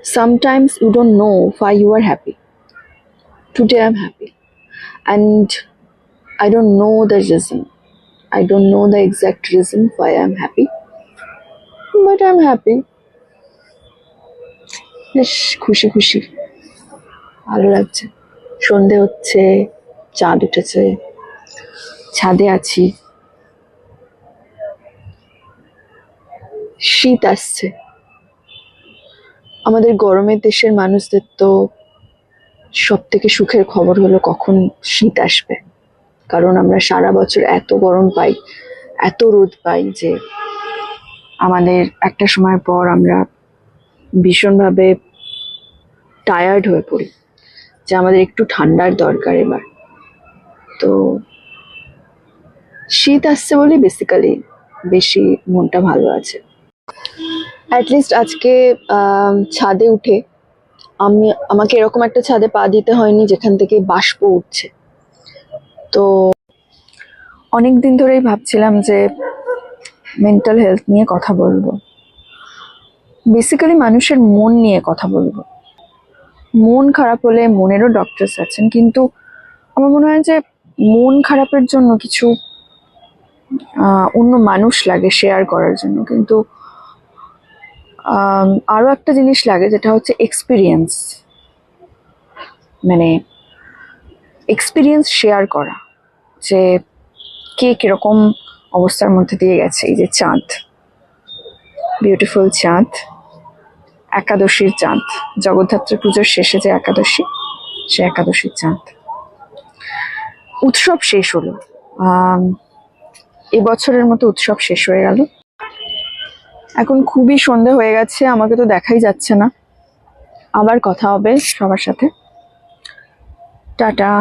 Sometimes you don't know why you are happy. Today I'm happy, and I don't know the reason. I don't know the exact reason why I'm happy, but I'm happy. বেশ খুশি খুশি, ভালো লাগছে। সন্ধে হচ্ছে, চাঁদ উঠেছে, ছাদে আছি, শীত আসছে। আমাদের গরমের দেশের মানুষদের তো সব থেকে সুখের খবর হলো কখন শীত আসবে, কারণ আমরা সারা বছর এত গরম পাই, এত রোদ পাই যে আমাদের একটা সময় পর আমরা ভীষণভাবে টায়ার্ড হয়ে পড়ি, যে আমাদের একটু ঠান্ডার দরকার এবার। তো শীত আসছে বলে বেসিক্যালি বেশি মনটা ভালো আছে। অ্যাটলিস্ট আজকে ছাদে উঠে আমাকে এরকম একটা ছাদে পা দিতে হয়নি যেখান থেকে বাষ্প উঠছে। তো অনেক দিন ধরেই ভাবছিলাম যে মেন্টাল হেলথ নিয়ে কথা বলবো, বেসিক্যালি মানুষের মন নিয়ে কথা বলবো। মন খারাপ হলে মনেরও ডক্টরস আছেন, কিন্তু আমার মনে হয় যে মন খারাপের জন্য কিছু অন্য মানুষ লাগে শেয়ার করার জন্য, কিন্তু আরো একটা জিনিস লাগে যেটা হচ্ছে এক্সপিরিয়েন্স, মানে এক্সপিরিয়েন্স শেয়ার করা, যে কে কিরকম অবস্থার মধ্যে দিয়ে গেছে। এই যে চাঁদ, বিউটিফুল চাঁদ, একাদশীর চাঁদ, জগদ্ধাত্রী পুজোর শেষে যে একাদশী, সে একাদশীর চাঁদ। উৎসব শেষ হলো, এবছরের মতো উৎসব শেষ হয়ে গেল। এখন খুবই সন্ধে হয়ে গেছে, আমাকে তো দেখাই যাচ্ছে না। আবার কথা হবে সবার সাথে, টাটা।